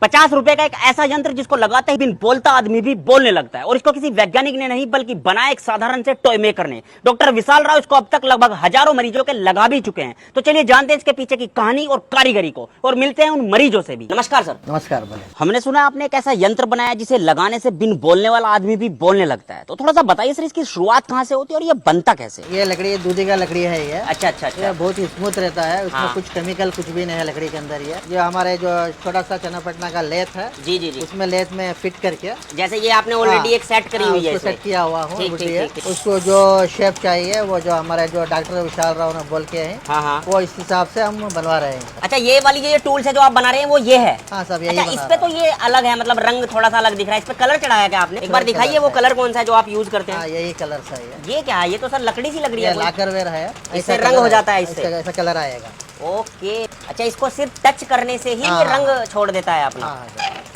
₹50 का एक ऐसा यंत्र जिसको लगाते ही बिन बोलता आदमी भी बोलने लगता है, और इसको किसी वैज्ञानिक ने नहीं बल्कि बनाया एक साधारण से टॉय मेकर ने। डॉक्टर विशाल राव इसको अब तक लगभग हजारों मरीजों के लगा भी चुके हैं। तो चलिए जानते हैं इसके पीछे की कहानी और कारीगरी को, और मिलते हैं उन मरीजों से भी। नमस्कार सर। नमस्कार। बोले। हमने सुना आपने एक ऐसा यंत्र बनाया जिसे लगाने से बिन बोलने वाला आदमी भी बोलने लगता है, तो थोड़ा सा बताइए सर इसकी शुरुआत कहाँ से होती है और ये बनता कैसे? ये लकड़ी दूधी का लकड़ी है ये। अच्छा अच्छा अच्छा। ये बहुत ही स्मूथ रहता है, उसमें हाँ। कुछ केमिकल कुछ भी नहीं है लकड़ी के अंदर। ये हमारे जो छोटा सा चन्नापटना का लेथ है, जी जी जी, उसमें लेथ में फिट करके जैसे ये आपने ऑलरेडी एक सेट करी हुई है, उसको सेट किया हुआ हूँ। ठीक, ठीक, ठीक। उसको जो शेप चाहिए वो जो हमारे जो डॉक्टर विशाल राव ने बोल के हैं, हाँ हाँ। वो इस हिसाब से हम बनवा रहे हैं। अच्छा, ये वाली जो ये टूल्स है जो आप बना रहे हैं वो ये है? हाँ सब यही अच्छा, बना इस पे रहा तो ये अलग है, मतलब रंग थोड़ा सा अलग दिख रहा है। इस पे कलर चढ़ाया क्या आपने? एक बार दिखाइए वो कलर कौन सा है जो आप यूज करते है। हैं। हाँ यही कलर सा है। ये क्या है? ये तो सर लकड़ी सी लग रही ये है कोई। लाकरवेयर है, इससे ऐसा रंग कलर हो जाता है इससे? ऐसा कलर आएगा। ओके। अच्छा, इसको सिर्फ टच करने से ही ये रंग छोड़ देता है अपना। हाँ।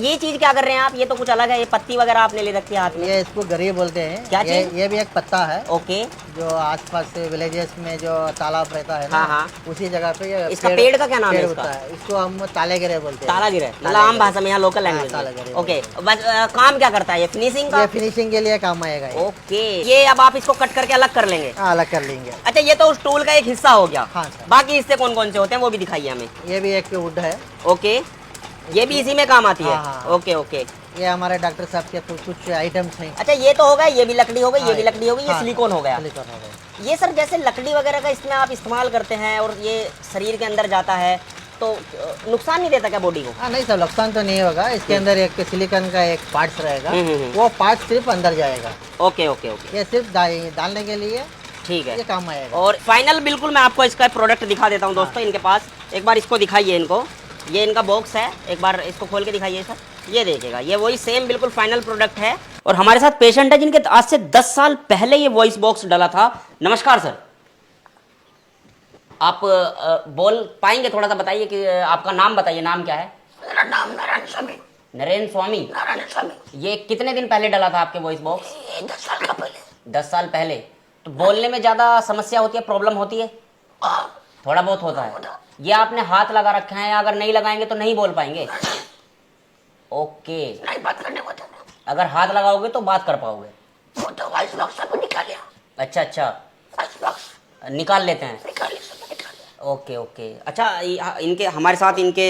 ये चीज क्या कर रहे हैं आप? ये तो कुछ अलग है, ये पत्ती वगैरह आपने ले रखी है हाथ में। ये इसको गरी बोलते हैं। क्या चीज? ये भी एक पत्ता है। ओके। जो आसपास से विलेजेस में जो तालाब रहता है ना, हाँ, हाँ। उसी जगह पे ये इसका पेड़ का क्या नाम है? होता है, इसको हम ताले गिरे बोलते हैं। ताला गिरे मतलब आम भाषा में, यहाँ लोकल लैंग्वेज ताला में। गिरे। ओके, बस काम क्या करता है ये? फिनिशिंग का? ये फिनिशिंग के लिए काम आएगा ये। ओके। ये अब आप इसको कट करके अलग कर लेंगे? हाँ, अलग कर लेंगे। अच्छा, ये तो उस टूल का एक हिस्सा हो गया। हाँ सर। बाकी हिस्से कौन कौन से होते हैं वो भी दिखाइए हमें। ये भी एक वुड है। ओके, ये भी इसी में काम आती है? हाँ, हाँ। Okay okay. ये हमारे डॉक्टर साहब के कुछ आइटम्स हैं। अच्छा, ये तो हो गया, ये भी लकड़ी हो गई, ये भी हाँ, लकड़ी हो गई, ये हाँ, सिलिकॉन हो गया। सिलिकॉन हो गया। ये सर जैसे लकड़ी वगैरह का इसमें आप इस्तेमाल करते हैं और ये शरीर के अंदर जाता है, तो नुकसान नहीं देता क्या बॉडी को? हाँ नहीं सर, नुकसान तो नहीं होगा। इसके अंदर एक सिलिकॉन का एक पार्ट्स रहेगा, हम्म। वो पार्ट सिर्फ अंदर जाएगा। ओके ओके ओके, ये सिर्फ डालने के लिए ठीक है, ये काम आएगा। और फाइनल बिल्कुल मैं आपको इसका प्रोडक्ट दिखा देता हूँ दोस्तों इनके पास। एक बार इसको दिखाइए इनको, ये इनका बॉक्स है, एक बार इसको खोल के दिखाइए सर। ये देखिएगा, ये वही सेम बिल्कुल फाइनल प्रोडक्ट है। और हमारे साथ पेशेंट है जिनके आज से 10 साल पहले ये वॉइस बॉक्स डला था। नमस्कार सर, आप बोल पाएंगे? थोड़ा सा बताइए कि आपका नाम बताइए, नाम क्या है? मेरा नाम नारायण स्वामी। नरेंद्र स्वामी। नारायण स्वामी। ये कितने दिन पहले डला था आपके वॉइस बॉक्स? ये 10 साल का पहले। 10 साल पहले। तो बोलने में ज्यादा समस्या होती है, प्रॉब्लम होती है? हाँ, थोड़ा बहुत होता है। ये आपने हाथ लगा रखा है, अगर नहीं लगाएंगे तो नहीं बोल पाएंगे? ओके। नहीं बात करने को था। अगर हाथ लगाओगे तो बात कर पाओगे? वो तो वॉइस बॉक्स सब निकालिया। अच्छा अच्छा, वॉइस बॉक्स निकाल लेते हैं। निकालिए, सब निकालिए। Okay okay. अच्छा, इनके हमारे साथ इनके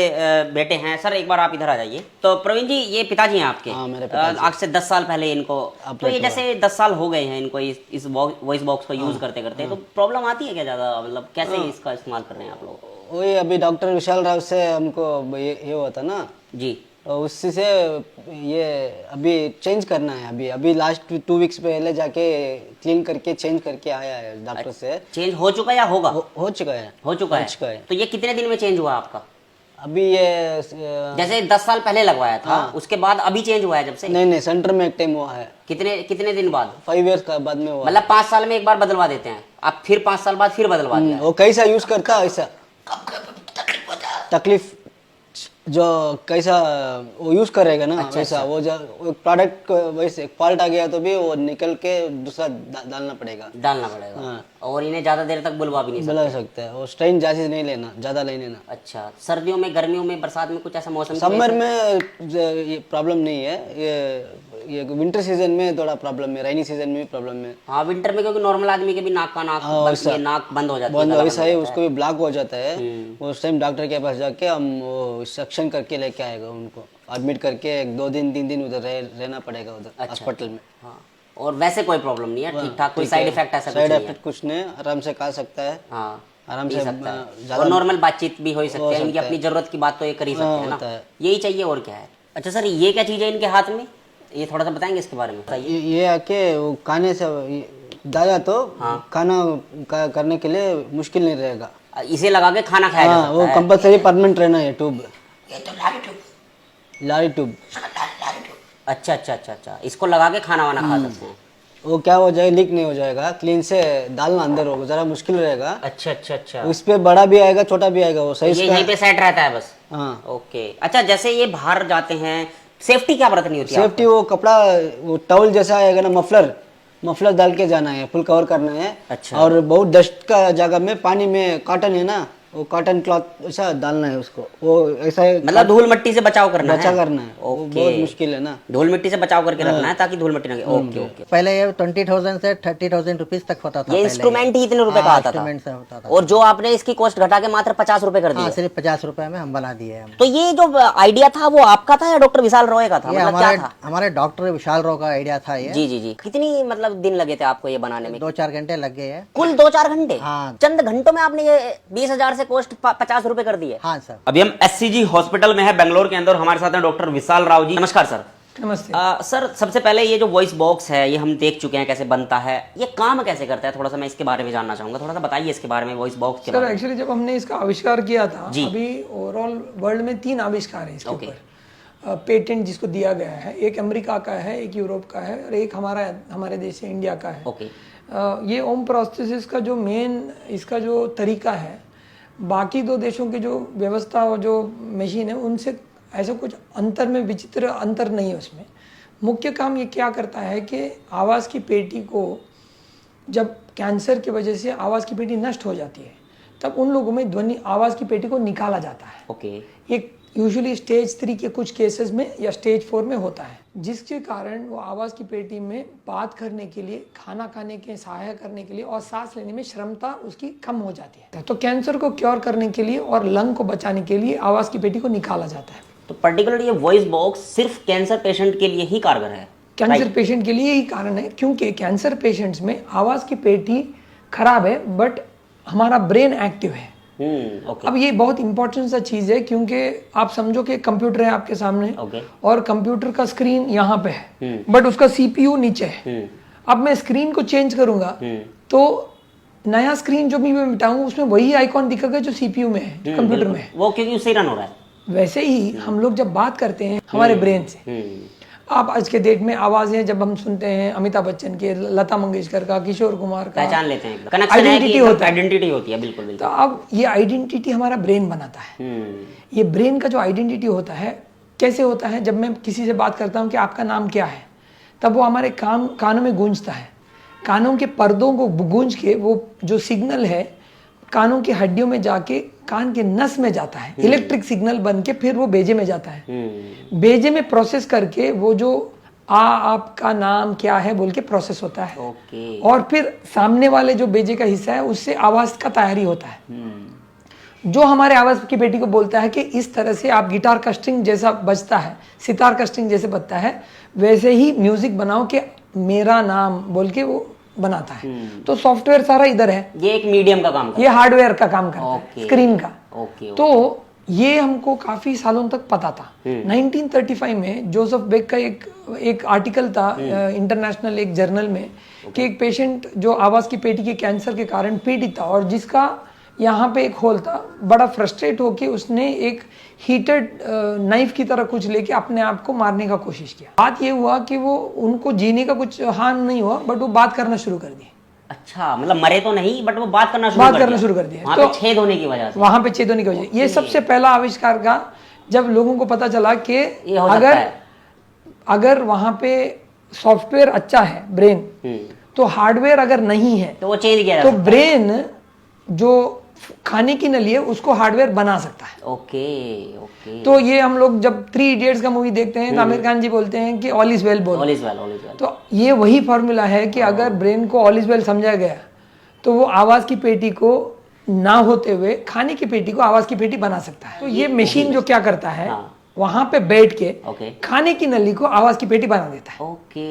बेटे हैं। सर एक बार आप इधर आ जाइए। तो प्रवीण जी, ये पिताजी हैं आपके? हाँ, मेरे पिताजी। आज से 10 साल पहले इनको, तो ये जैसे 10 साल हो गए हैं इनको इस वॉइस बॉक्स को यूज करते करते, तो प्रॉब्लम आती है क्या ज़्यादा? मतलब कैसे इसका इस्तेमाल कर रहे हैं आप लोग? वही अभी डॉक्टर विशाल राव से हमको ये हुआ था ना, जी। और उससे से ये अभी चेंज करना है। अभी लास्ट 2 वीक्स पहले जाके क्लीन करके चेंज करके आया है डॉक्टर से। चेंज हो चुका या होगा? हो चुका है। हो चुका है। तो ये कितने दिन में चेंज हुआ आपका? अभी ये जैसे 10 साल पहले लगवाया था, उसके बाद अभी चेंज हुआ है जब से? नहीं, सेंटर में एक टाइम हुआ है। कितने दिन बाद? 5 इयर्स का बाद में हुआ। मतलब 5 साल में एक बार बदलवा देते हैं आप, फिर 5 साल बाद फिर बदलवा दिया? वो कैसा यूज करता है ऐसा तकलीफ होता है। तकलीफ जो कैसा वो यूज करेगा ना, वैसा वो प्रोडक्ट वैसे फॉल्ट आ गया तो भी वो निकल के दूसरा डालना पड़ेगा। हाँ। और इन्हें ज्यादा देर तक बुलवा भी नहीं सकते? बुला सकते हैं। और स्ट्रेन ज्यादा नहीं लेना। अच्छा, सर्दियों में, गर्मियों में, बरसात में कुछ ऐसा मौसम? समर में ये प्रॉब्लम नहीं है। ये विंटर सीजन में थोड़ा प्रॉब्लम है, रेनी सीजन में भी प्रॉब्लम है। हाँ, विंटर में, क्योंकि नॉर्मल आदमी के भी नाक बंद हो जाता है, वैसा ही उसको भी ब्लॉक हो जाता है। उस टाइम डॉक्टर के पास जाके हम वो सक्शन करके लेके आएगा, उनको एडमिट करके 1-2 दिन 3 दिन उधर रहना पड़ेगा उधर हॉस्पिटल में। हाँ, और वैसे कोई प्रॉब्लम नहीं है, ठीक ठाक, कोई साइड इफेक्ट ऐसा साइड इफेक्ट कुछ नहीं, आराम से खा सकता है। हाँ, आराम से और नॉर्मल बातचीत भी हो सकती है, इनकी अपनी जरूरत की बात तो ये कर ही सकते हैं ना, यही चाहिए और क्या है। अच्छा सर, ये क्या चीज़ है इनके हाथ में, ये थोड़ा सा बताएंगे इसके बारे में? ये आके वो खाने से दादा तो खाना करने के लिए मुश्किल नहीं रहेगा। इसे लगा के खाना खाया जा सकता वो है? कंपलसरी परमानेंट रहना है ट्यूब। ये तो लारी ट्यूब। लारी ट्यूब। लारी ट्यूब। अच्छा अच्छा अच्छा अच्छा, इसको लगा के खाना वाना खा सकते हैं? वो क्या हो जाए, लीक नहीं हो जाएगा, क्लीन से डालना अंदर होगा, जरा मुश्किल रहेगा। अच्छा अच्छा अच्छा, उस पे बड़ा भी आएगा छोटा भी आएगा, वो सही ये यहीं पे सेट रहता है बस? हाँ। ओके। अच्छा, जैसे ये बाहर जाते हैं, सेफ्टी क्या बरतनी होती है? सेफ्टी वो कपड़ा, वो टॉवल जैसा आएगा ना, मफलर डाल के जाना है, फुल कवर करना है। अच्छा। और बहुत डस्ट का जगह में पानी में कॉटन है ना, वो कॉटन क्लॉथ ऐसा डालना है उसको, वो ऐसा मतलब धूल मिट्टी से बचाव करना बचा है। करना है, वो ओके। बहुत मुश्किल है ना। धूल मिट्टी से बचाव करके रखना है ताकि धूल मिट्टी ना लगे। Okay okay. पहले ये 20,000 से 30,000 रुपीज तक होता था। ये पहले इंस्ट्रूमेंट ही इतने रुपए का हाँ, आता था। इंस्ट्रूमेंट से होता था। और जो आपने इसकी कॉस्ट घटा के मात्र 50 रुपए कर हाँ, दिए। सिर्फ 50 रुपए में हम बना दिए हम। तो ये जो आइडिया था वो आपका था या डॉक्टर विशाल रॉय का था? ये मतलब क्या था? हमारे डॉक्टर विशाल राव का आइडिया था ये। जी जी जी। कितनी मतलब दिन लगे थे आपको ये बनाने में? 2-4 घंटे लग गए हैं। कुल 2-4 घंटे? हाँ। चंद घंटों में आपने ये 20,000 से कॉस्ट 50 रुपए कर दिए? हाँ सर। अभी हम SCG हॉस्पिटल में है बेंगलोर के अंदर। हमारे साथ हैं डॉक्टर विशाल राव जी। नमस्कार सर। नमस्ते। सर सबसे पहले ये जो वॉइस बॉक्स है ये हम देख चुके हैं कैसे बनता है, ये काम कैसे करता है, थोड़ा सा मैं इसके बारे में जानना चाहूंगा। थोड़ा सा बताइए इसके बारे में, वॉइस बॉक्स के सर बारे में। एक्चुअली जब हमने इसका आविष्कार किया था, जी। अभी ओवरऑल वर्ल्ड में 3 आविष्कार हैं इसके ओके। ऊपर। पेटेंट जिसको दिया गया है, एक अमेरिका का है, एक यूरोप का है और एक हमारे देश से इंडिया का है। ओके। ये ओम प्रोस्थेसिस का जो मेन इसका जो तरीका है, बाकी 2 देशों की जो व्यवस्था और जो मशीन है उनसे ऐसा कुछ अंतर में विचित्र अंतर नहीं है उसमें। मुख्य काम ये क्या करता है कि आवाज़ की पेटी को, जब कैंसर की वजह से आवाज़ की पेटी नष्ट हो जाती है तब उन लोगों में ध्वनि आवाज़ की पेटी को निकाला जाता है। ओके। ये यूजुअली स्टेज 3 के कुछ केसेस में या स्टेज 4 में होता है, जिसके कारण वो आवाज़ की पेटी में बात करने के लिए, खाना खाने के, सहायता करने के लिए और सांस लेने में क्षमता उसकी कम हो जाती है। तो कैंसर को क्योर करने के लिए और लंग को बचाने के लिए आवाज़ की पेटी को निकाला जाता है। तो पर्टिकुलर ये वॉइस बॉक्स सिर्फ कैंसर पेशेंट के लिए ही कारगर है? कैंसर पेशेंट के लिए ही कारण है, क्योंकि कैंसर पेशेंट्स में आवाज़ की पेटी खराब है बट हमारा ब्रेन एक्टिव है। ओके। अब ये बहुत इंपॉर्टेंट सा चीज़ है, क्योंकि आप समझो कि कंप्यूटर है आपके सामने ओके। और कंप्यूटर का स्क्रीन यहाँ पे है बट उसका CPU नीचे है। अब मैं स्क्रीन को चेंज करूंगा तो नया स्क्रीन जो भी मैं मिटाऊंगा उसमें वही आइकॉन दिखेगा जो CPU में है, जो कंप्यूटर में है। वो क्योंकि उससे रन हो रहा है। वैसे ही हम लोग जब बात करते हैं हमारे ब्रेन से, आप आज के डेट में आवाजें जब हम सुनते हैं अमिताभ बच्चन के, लता मंगेशकर का, किशोर कुमार का, पहचान लेते हैं, कनेक्शन है कि आइडेंटिटी होता है। आइडेंटिटी होती है। बिल्कुल बिल्कुल। तो अब ये आइडेंटिटी हमारा ब्रेन बनाता है। ये ब्रेन का जो आइडेंटिटी होता है कैसे होता है, जब मैं किसी से बात करता हूँ कि आपका नाम क्या है, तब वो हमारे कानों में गूंजता है। कानों के पर्दों को गूंज के वो जो सिग्नल है कानों की हड्डियों में जाके कान के नस में जाता है, इलेक्ट्रिक सिग्नल बन के फिर वो बेजे में जाता है। बेजे में प्रोसेस करके वो जो आपका नाम क्या है बोल के प्रोसेस होता है। ओके। और फिर सामने वाले जो बेजे का हिस्सा है उससे आवाज का तैयारी होता है, जो हमारे आवाज की पेटी को बोलता है कि इस तरह से आप गिटार का स्ट्रिंग जैसा बजता है, सितार का स्ट्रिंग जैसे बजता है, वैसे ही म्यूजिक बनाओ कि मेरा नाम बोल के वो बनाता है। तो सॉफ्टवेयर सारा इधर है, ये एक मीडियम का काम करता ये हार्डवेयर का काम करता ओके। है, स्क्रीन का। ओके। तो ये हमको काफी सालों तक पता था। 1935 में जोसेफ बेक का एक आर्टिकल था इंटरनेशनल एक जर्नल में कि एक पेशेंट जो आवाज की पेटी के कैंसर के कारण पीड़ित था और जिसका यहाँ पे एक होल था, बड़ा फ्रस्ट्रेट होके उसने एक हीटेड नाइफ की तरह कुछ लेके अपने आप को मारने का कोशिश किया। बात ये हुआ कि वो उनको जीने का कुछ हानि नहीं हुआ बट वो बात करना शुरू कर दी। अच्छा, मतलब मरे तो नहीं बट वो बात करना शुरू कर दिया। वहां पे छेद होने की वजह से। वहां पे छेद होने की वजह से ये सबसे पहला आविष्कार का, जब लोगों को पता चला कि ये हो सकता है। अगर वहां पे सॉफ्टवेयर अच्छा है ब्रेन, तो हार्डवेयर अगर नहीं है तो वो चेंज किया तो ब्रेन जो खाने की नली है उसको हार्डवेयर बना सकता है। Okay okay. तो ये हम लोग जब 3 इडियट्स का मूवी देखते हैं तो आमिर खान जी बोलते हैं कि ऑल इज वेल बोल। All is well, all is well. तो ये वही फॉर्मूला है कि अगर ब्रेन को ऑल इज वेल समझा गया तो वो आवाज की पेटी को ना होते हुए खाने की पेटी को आवाज की पेटी बना सकता है। तो ये मशीन जो क्या करता है, वहां पे बैठ के खाने की नली को आवाज की पेटी बना देता है। ओके।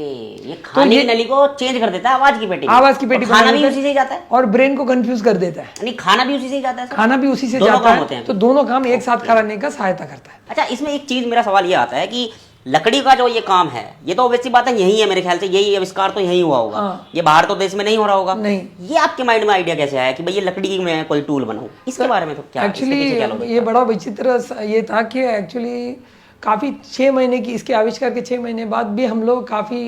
ये खाने की नली को चेंज कर देता है आवाज की पेटी में। आवाज की पेटी और खाना भी उसी से ही जाता है और ब्रेन को कंफ्यूज कर देता है। यानी खाना भी उसी से ही जाता है। खाना भी उसी से जाता है, तो दोनों काम एक साथ कराने का सहायता करता है। अच्छा, इसमें एक चीज मेरा सवाल ये आता है कि लकड़ी का जो ये काम है, ये तो ऑब्वियसली बात है यही है, मेरे ख्याल से यही आविष्कार तो यही हुआ होगा। ये बाहर तो देश में नहीं हो रहा होगा। नहीं। ये आपके माइंड में आइडिया कैसे आया कि भाई ये लकड़ी में कोई टूल बनाऊं? इसके बारे में तो क्या एक्चुअली ये बड़ा विचित्र ये था कि एक्चुअली काफ़ी 6 महीने की इसके आविष्कार के 6 महीने बाद भी हम लोग काफ़ी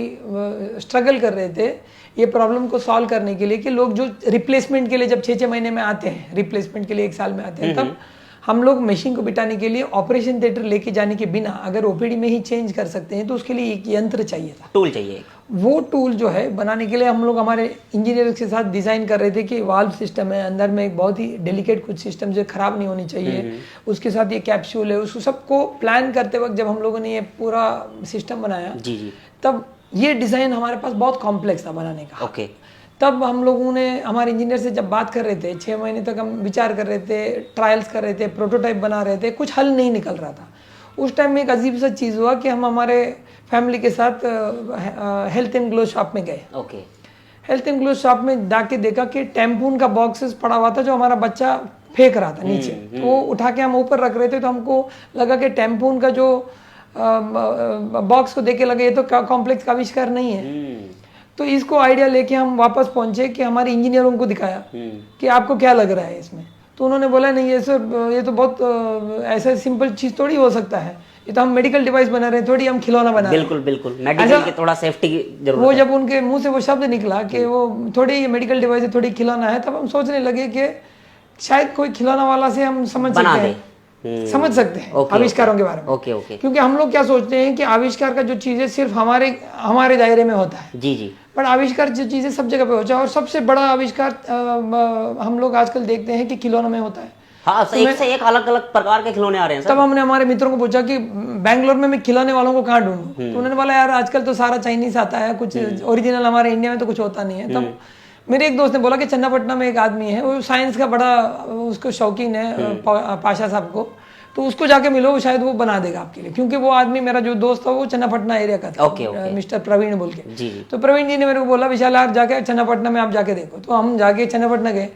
स्ट्रगल कर रहे थे ये प्रॉब्लम को सॉल्व करने के लिए कि लोग जो रिप्लेसमेंट के लिए जब 6-6 महीने में आते हैं, रिप्लेसमेंट के लिए 1 साल में आते हैं, तब हम लोग मशीन को बिठाने के लिए ऑपरेशन थिएटर लेके जाने के बिना अगर ओपीडी में ही चेंज कर सकते हैं तो उसके लिए एक यंत्र चाहिए था, टूल चाहिए। वो टूल जो है बनाने के लिए हम लोग हमारे इंजीनियर्स के साथ डिज़ाइन कर रहे थे कि वाल्व सिस्टम है, अंदर में एक बहुत ही डेलिकेट कुछ सिस्टम जो ख़राब नहीं होनी चाहिए, उसके साथ ये कैप्सूल है, उसको सबको प्लान करते वक्त जब हम लोगों ने ये पूरा सिस्टम बनाया जी जी तब ये डिज़ाइन हमारे पास बहुत कॉम्प्लेक्स था बनाने का। ओके तब हम लोगों ने हमारे इंजीनियर से जब बात कर रहे थे, 6 महीने तक हम विचार कर रहे थे, ट्रायल्स कर रहे थे, प्रोटोटाइप बना रहे थे, कुछ हल नहीं निकल रहा था। उस टाइम में एक अजीब सा चीज़ हुआ कि हम हमारे फैमिली के साथ हेल्थ एंड ग्लो शॉप में गए। Okay health and glow shop में जाके देखा कि टैम्पून का बॉक्सेस पड़ा हुआ था जो हमारा बच्चा फेंक रहा था नीचे, तो वो उठा के हम ऊपर रख रहे थे, तो हमको लगा कि टैम्पून का जो बॉक्स को देख के लगे ये तो कॉम्प्लेक्स का आविष्कार नहीं है। तो इसको आइडिया लेके हम वापस पहुंचे कि हमारे इंजीनियरों को दिखाया कि आपको क्या लग रहा है इसमें, तो उन्होंने बोला नहीं ये तो बहुत ऐसा सिंपल चीज़ थोड़ी हो सकता है, ये तो हम मेडिकल डिवाइस बना रहे हैं, थोड़ी हम खिलौना बना रहे हैं। बिल्कुल बिल्कुल मेडिकल की थोड़ा सेफ्टी की जरूरत वो है। जब उनके मुंह से वो शब्द निकला कि वो थोड़ी ये मेडिकल डिवाइस है, थोड़ी खिलौना है, तब हम सोचने लगे कि शायद कोई खिलौना वाला से हम समझ बना सकते दे। हैं, समझ सकते हैं ओके, आविष्कारों के बारे में। ओके ओके क्योंकि हम लोग क्या सोचते हैं कि आविष्कार का जो चीज़ है सिर्फ हमारे दायरे में होता है, जी जी पर आविष्कार जो चीज़ें सब जगह पे होता है, और सबसे बड़ा आविष्कार हम लोग आजकल देखते हैं कि खिलौनों में होता है। हाँ, एक से एक अलग अलग प्रकार के खिलौने आ रहे हैं तब सर। हमने हमारे मित्रों को पूछा कि बैंगलोर में मैं खिलौने वालों को कहाँ ढूंढूं, तो उन्होंने बोला यार आजकल तो सारा चाइनीज आता है, कुछ ओरिजिनल हमारे इंडिया में तो कुछ होता नहीं है। तब मेरे एक दोस्त ने बोला कि चन्नापटना में एक आदमी है, वो साइंस का बड़ा उसको शौकीन है, पाशा साहब को, तो उसको जाके मिलो, शायद वो बना देगा आपके लिए, क्योंकि वो आदमी मेरा जो दोस्त था वो चन्नापटना एरिया का था। Okay, okay. मिस्टर प्रवीण बोल के। जी जी तो प्रवीण जी ने मेरे को बोला विशाल आप जाके चन्नापटना में आप जाके देखो। तो हम जाके चन्नापटना गए,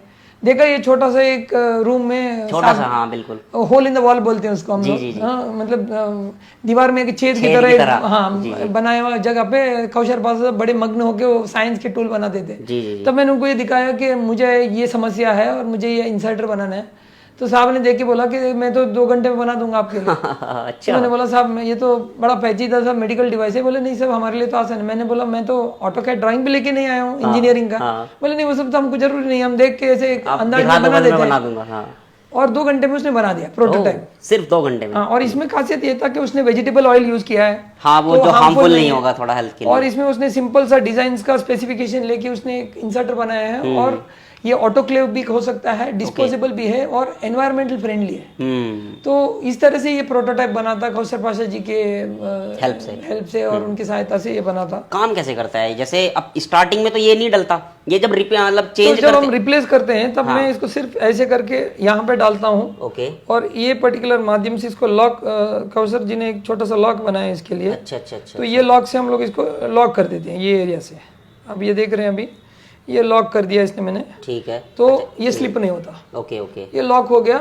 देखा ये छोटा सा एक रूम में छोटा सा, हाँ बिल्कुल होल इन द वॉल बोलते हैं उसको हम लोग, हाँ, मतलब दीवार में एक छेद की तरह हाँ बनाया हुआ जगह पे कौशल पास बड़े मग्न होके वो साइंस के टूल बनाते थे। जी तब मैंने उनको ये दिखाया कि मुझे ये समस्या है और मुझे ये इंसर्टर बनाना है। तो साहब ने देख के बोला कि मैं तो 2 घंटे में बना दूंगा आपके लिए। अच्छा। तो मैंने बोला साहब ये तो बड़ा पेचीदा सा मेडिकल डिवाइस है। बोले नहीं साहब हमारे लिए तो आसान है। मैंने बोला मैं तो ऑटोकैड ड्राइंग भी लेके नहीं आया हूँ इंजीनियरिंग का। बोले नहीं वो सब तो हमको जरूरी नहीं, हम देख के ऐसे अंदाज में बना देते हैं। और 2 घंटे में उसने बना दिया प्रोटोटाइप, सिर्फ 2 घंटे में। और इसमें खासियत ये था कि उसने वेजिटेबल ऑयल यूज किया है। हाँ, वो जो हार्मफुल नहीं होगा थोड़ा हेल्थ के लिए। और इसमें उसने सिंपल सा डिजाइन का स्पेसिफिकेशन लेके उसने एक इंसर्टर बनाया है, और ये ऑटोक्लेव भी हो सकता है, डिस्पोजेबल भी है और एनवायरमेंटल फ्रेंडली है। तो इस तरह से ये प्रोटोटाइप बना था कौशल पाशा जी के हेल्प से और उनकी सहायता से ये बना था। काम कैसे करता है? जैसे अब स्टार्टिंग में तो ये नहीं डलता, ये जब मतलब चेंज जब हम रिप्लेस करते हैं तब मैं इसको सिर्फ ऐसे करके यहाँ पे डालता हूँ। ओके। और ये पर्टिकुलर माध्यम से इसको लॉक, कौशल जी ने एक छोटा सा लॉक बनाया है इसके लिए। अच्छा अच्छा अच्छा। तो ये लॉक से हम लोग इसको लॉक कर देते हैं ये एरिया से। अब ये देख रहे हैं, अभी ये लॉक कर दिया इसने मैंने, ठीक है। तो ये स्लिप नहीं होता। Okay okay. ये लॉक हो गया।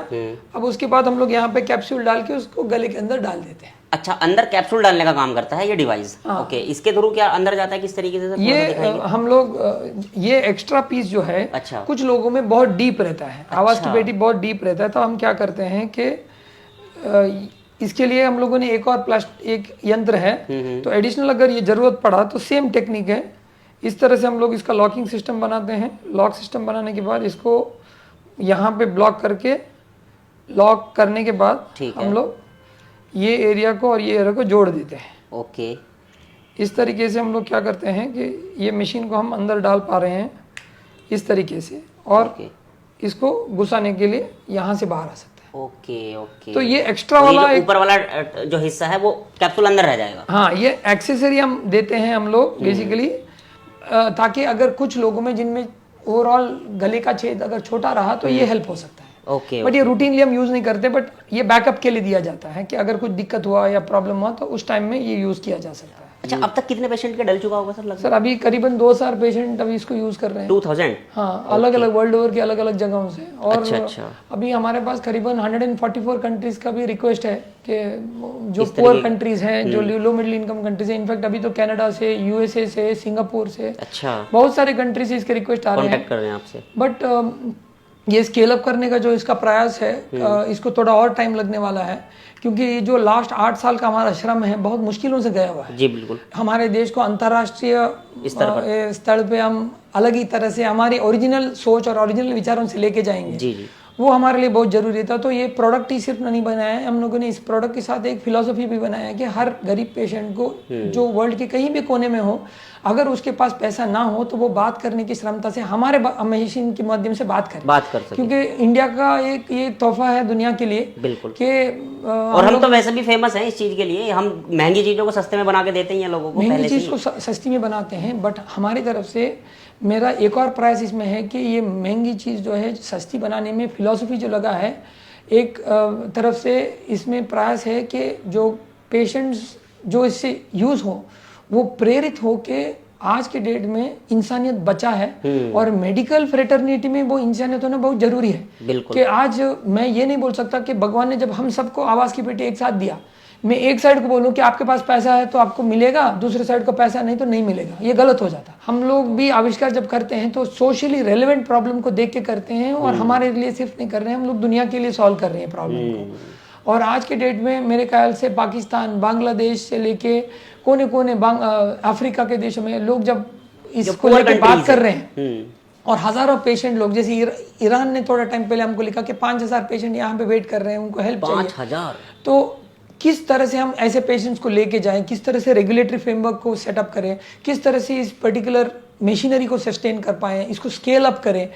अब उसके बाद हम लोग यहाँ पे कैप्सूल डाल के उसको गले के अंदर डाल देते हैं। अच्छा, अंदर कैप्सूल डालने का काम करता है ये डिवाइस। ओके, इसके थ्रू क्या अंदर जाता है, किस तरीके से? ये हम लोग ये एक्स्ट्रा पीस जो है, अच्छा, कुछ लोगों में बहुत डीप रहता है, आवाज की पेटी बहुत डीप रहता है, तो हम क्या करते हैं कि इसके लिए हम लोगों ने एक और एक यंत्र है, तो एडिशनल अगर ये जरूरत पड़ा तो सेम टेक्निक है। इस तरह से हम लोग इसका लॉकिंग सिस्टम बनाते हैं। लॉक सिस्टम बनाने के बाद इसको यहाँ पे ब्लॉक करके, लॉक करने के बाद हम लोग ये एरिया को और ये एरिया को जोड़ देते हैं। ओके। इस तरीके से हम लोग क्या करते हैं कि ये मशीन को हम अंदर डाल पा रहे हैं इस तरीके से, और इसको घुसाने के लिए यहाँ से बाहर आ सकते हैं। Okay okay. तो ये एक्स्ट्रा वाला ऊपर वाला जो हिस्सा है वो कैप्सूल अंदर रह जाएगा। हाँ, ये एक्सेसरी हम देते हैं हम लोग बेसिकली, ताकि अगर कुछ लोगों में जिनमें ओवरऑल गले का छेद अगर छोटा रहा तो ये हेल्प हो सकता है। ओके। बट ये रूटीनली हम यूज नहीं करते, बट ये बैकअप के लिए दिया जाता है कि अगर कुछ दिक्कत हुआ या प्रॉब्लम हुआ तो उस टाइम में ये यूज किया जा सकता है। अच्छा, अब तक कितने पेशेंट का डल चुका होगा सर लगभग? सर अभी करीबन 2000 पेशेंट अभी इसको यूज कर रहे हैं। 2000? हाँ, अलग अलग वर्ल्ड ओवर के अलग अलग जगहों से। और अच्छा। अभी हमारे पास करीबन 144 कंट्रीज का भी रिक्वेस्ट है कि जो पुअर कंट्रीज हैं, जो लो मिडिल इनकम कंट्रीज है, इनफैक्ट अभी तो कनाडा से, यूएसए से, सिंगापुर से, अच्छा, बहुत सारे कंट्री से इसके रिक्वेस्ट आ रहे हैं, कांटेक्ट कर रहे हैं आपसे। बट ये स्केल अप करने का जो इसका प्रयास है, इसको थोड़ा और टाइम लगने वाला है, क्योंकि ये जो लास्ट 8 साल का हमारा श्रम है बहुत मुश्किलों से गया हुआ है। जी बिल्कुल। हमारे देश को अंतर्राष्ट्रीय स्तर पे हम अलग ही तरह से हमारी ओरिजिनल सोच और ओरिजिनल विचारों से लेके जाएंगे। जी जी। वो हमारे लिए बहुत जरूरी था। तो ये प्रोडक्ट ही सिर्फ नहीं बनाया है, हम लोगों ने इस प्रोडक्ट के साथ एक फिलॉसफी भी बनाया है कि हर गरीब पेशेंट को जो वर्ल्ड के कहीं भी कोने में हो, अगर उसके पास पैसा ना हो तो वो बात करने की क्षमता से हमारे मशीन के माध्यम से बात कर सकते, क्योंकि इंडिया का एक ये तोहफा है दुनिया के लिए बिल्कुल कि और हम तो वैसे भी फेमस हैं इस चीज के लिए, हम महंगी चीजों को सस्ते में बना के देते हैं लोगों को, महंगी चीज को सस्ती में बनाते हैं। बट हमारी तरफ से मेरा एक और प्रयास इसमें है कि ये महंगी चीज जो है सस्ती बनाने में फिलॉसफी जो लगा है, एक तरफ से इसमें प्रयास है कि जो पेशेंट्स जो इससे यूज हो वो प्रेरित हो के आज के डेट में इंसानियत बचा है और मेडिकल फ्रेटर्निटी में वो इंसानियत होना बहुत जरूरी है। कि आज मैं ये नहीं बोल सकता कि भगवान ने जब हम सबको आवाज की पेटी एक साथ दिया, मैं एक साइड को बोलूं कि आपके पास पैसा है तो आपको मिलेगा, दूसरे साइड को पैसा नहीं तो नहीं मिलेगा, ये गलत हो जाता। हम लोग भी आविष्कार जब करते हैं तो सोशली रेलेवेंट प्रॉब्लम को देख के करते हैं और हमारे लिए सिर्फ नहीं कर रहे हैं, हम लोग दुनिया के लिए सॉल्व कर रहे हैं प्रॉब्लम को। और आज के डेट में मेरे ख्याल से पाकिस्तान, बांग्लादेश से लेके कोने कोने अफ्रीका के देशों में लोग जब इसको लेकर बात कर रहे हैं और हजारों पेशेंट लोग, जैसे ईरान ने थोड़ा टाइम पहले हमको लिखा कि 5000 पेशेंट यहाँ पे वेट कर रहे हैं, उनको हेल्प चाहिए। 5000 तो किस तरह से हम ऐसे पेशेंट्स को लेके जाएं, किस तरह से रेगुलेटरी फ्रेमवर्क को सेटअप करें, किस तरह से इस पर्टिकुलर मशीनरी को सस्टेन कर पाएं, इसको स्केल अप करें,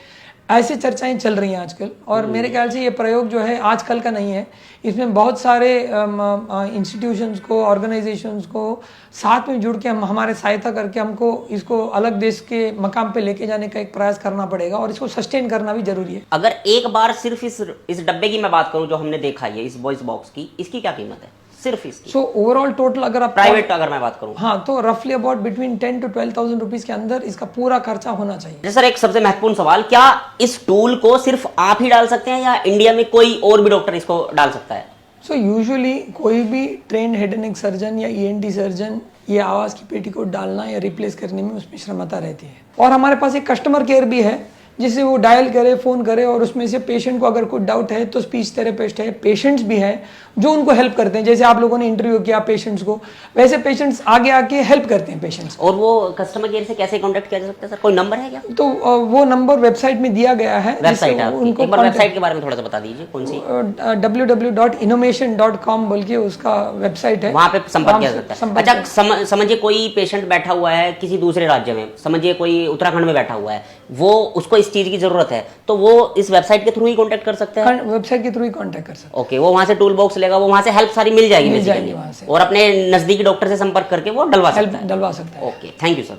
ऐसे चर्चाएं चल रही हैं आजकल। और मेरे ख्याल से ये प्रयोग जो है आजकल का नहीं है, इसमें बहुत सारे इंस्टीट्यूशंस को, ऑर्गेनाइजेशंस को साथ में जुड़ के हम हमारे सहायता करके हमको इसको अलग देश के मकाम पे लेके जाने का एक प्रयास करना पड़ेगा और इसको सस्टेन करना भी जरूरी है। अगर एक बार सिर्फ इस डब्बे की मैं बात करूं जो हमने देखा है, इस वॉइस बॉक्स की, इसकी क्या कीमत है सिर्फ इसकी? सो ओवरऑल टोटल अगर आप प्राइवेट अगर मैं बात करूं, हाँ, तो रफली अबाउट बिटवीन 10 to 12,000 रुपीज के अंदर इसका पूरा खर्चा होना चाहिए। जी सर, एक सबसे महत्वपूर्ण सवाल, क्या इस टूल को सिर्फ आप ही डाल सकते हैं या इंडिया में कोई और भी डॉक्टर इसको डाल सकता है? सो यूजुअली कोई भी train head and neck surgeon या ENT सर्जन ये आवाज की पेटी को डालना या रिप्लेस करने में उसमें श्रमता रहती है। और हमारे पास एक कस्टमर केयर भी है जिससे वो डायल करे, फोन करे और उसमें से पेशेंट को अगर कोई डाउट है तो स्पीच थेरेपिस्ट है, पेशेंट्स भी हैं जो उनको हेल्प करते हैं। जैसे आप लोगों ने इंटरव्यू किया पेशेंट्स को, वैसे पेशेंट्स आगे आके हेल्प करते हैं पेशेंट्स। और वो कस्टमर केयर से कैसे कांटेक्ट किया जा सकता है सर? कोई नंबर है क्या? तो वो नंबर वेबसाइट में दिया गया है। वेबसाइट है उनको, एक बार वेबसाइट के बारे में थोड़ा सा बता दीजिए, कौन सी? www.innovation.com बोल के उसका वेबसाइट है, वहां पे संपर्क किया जा सकता है। अच्छा, समझिए कोई पेशेंट बैठा हुआ है किसी दूसरे राज्य में, समझिए कोई उत्तराखंड में बैठा हुआ है, वो उसको इस चीज की जरूरत है तो वो इस वेबसाइट के थ्रू ही कांटेक्ट कर सकते हैं? वेबसाइट के थ्रू ही कांटेक्ट कर सकते हैं। ओके, वो वहां से टूल बॉक्स लेगा, वो वहां से हेल्प सारी मिल जाएगी वहां से, और अपने नजदीकी डॉक्टर से संपर्क करके वो डलवा सकता है। डलवा सकता है। Okay, thank you sir.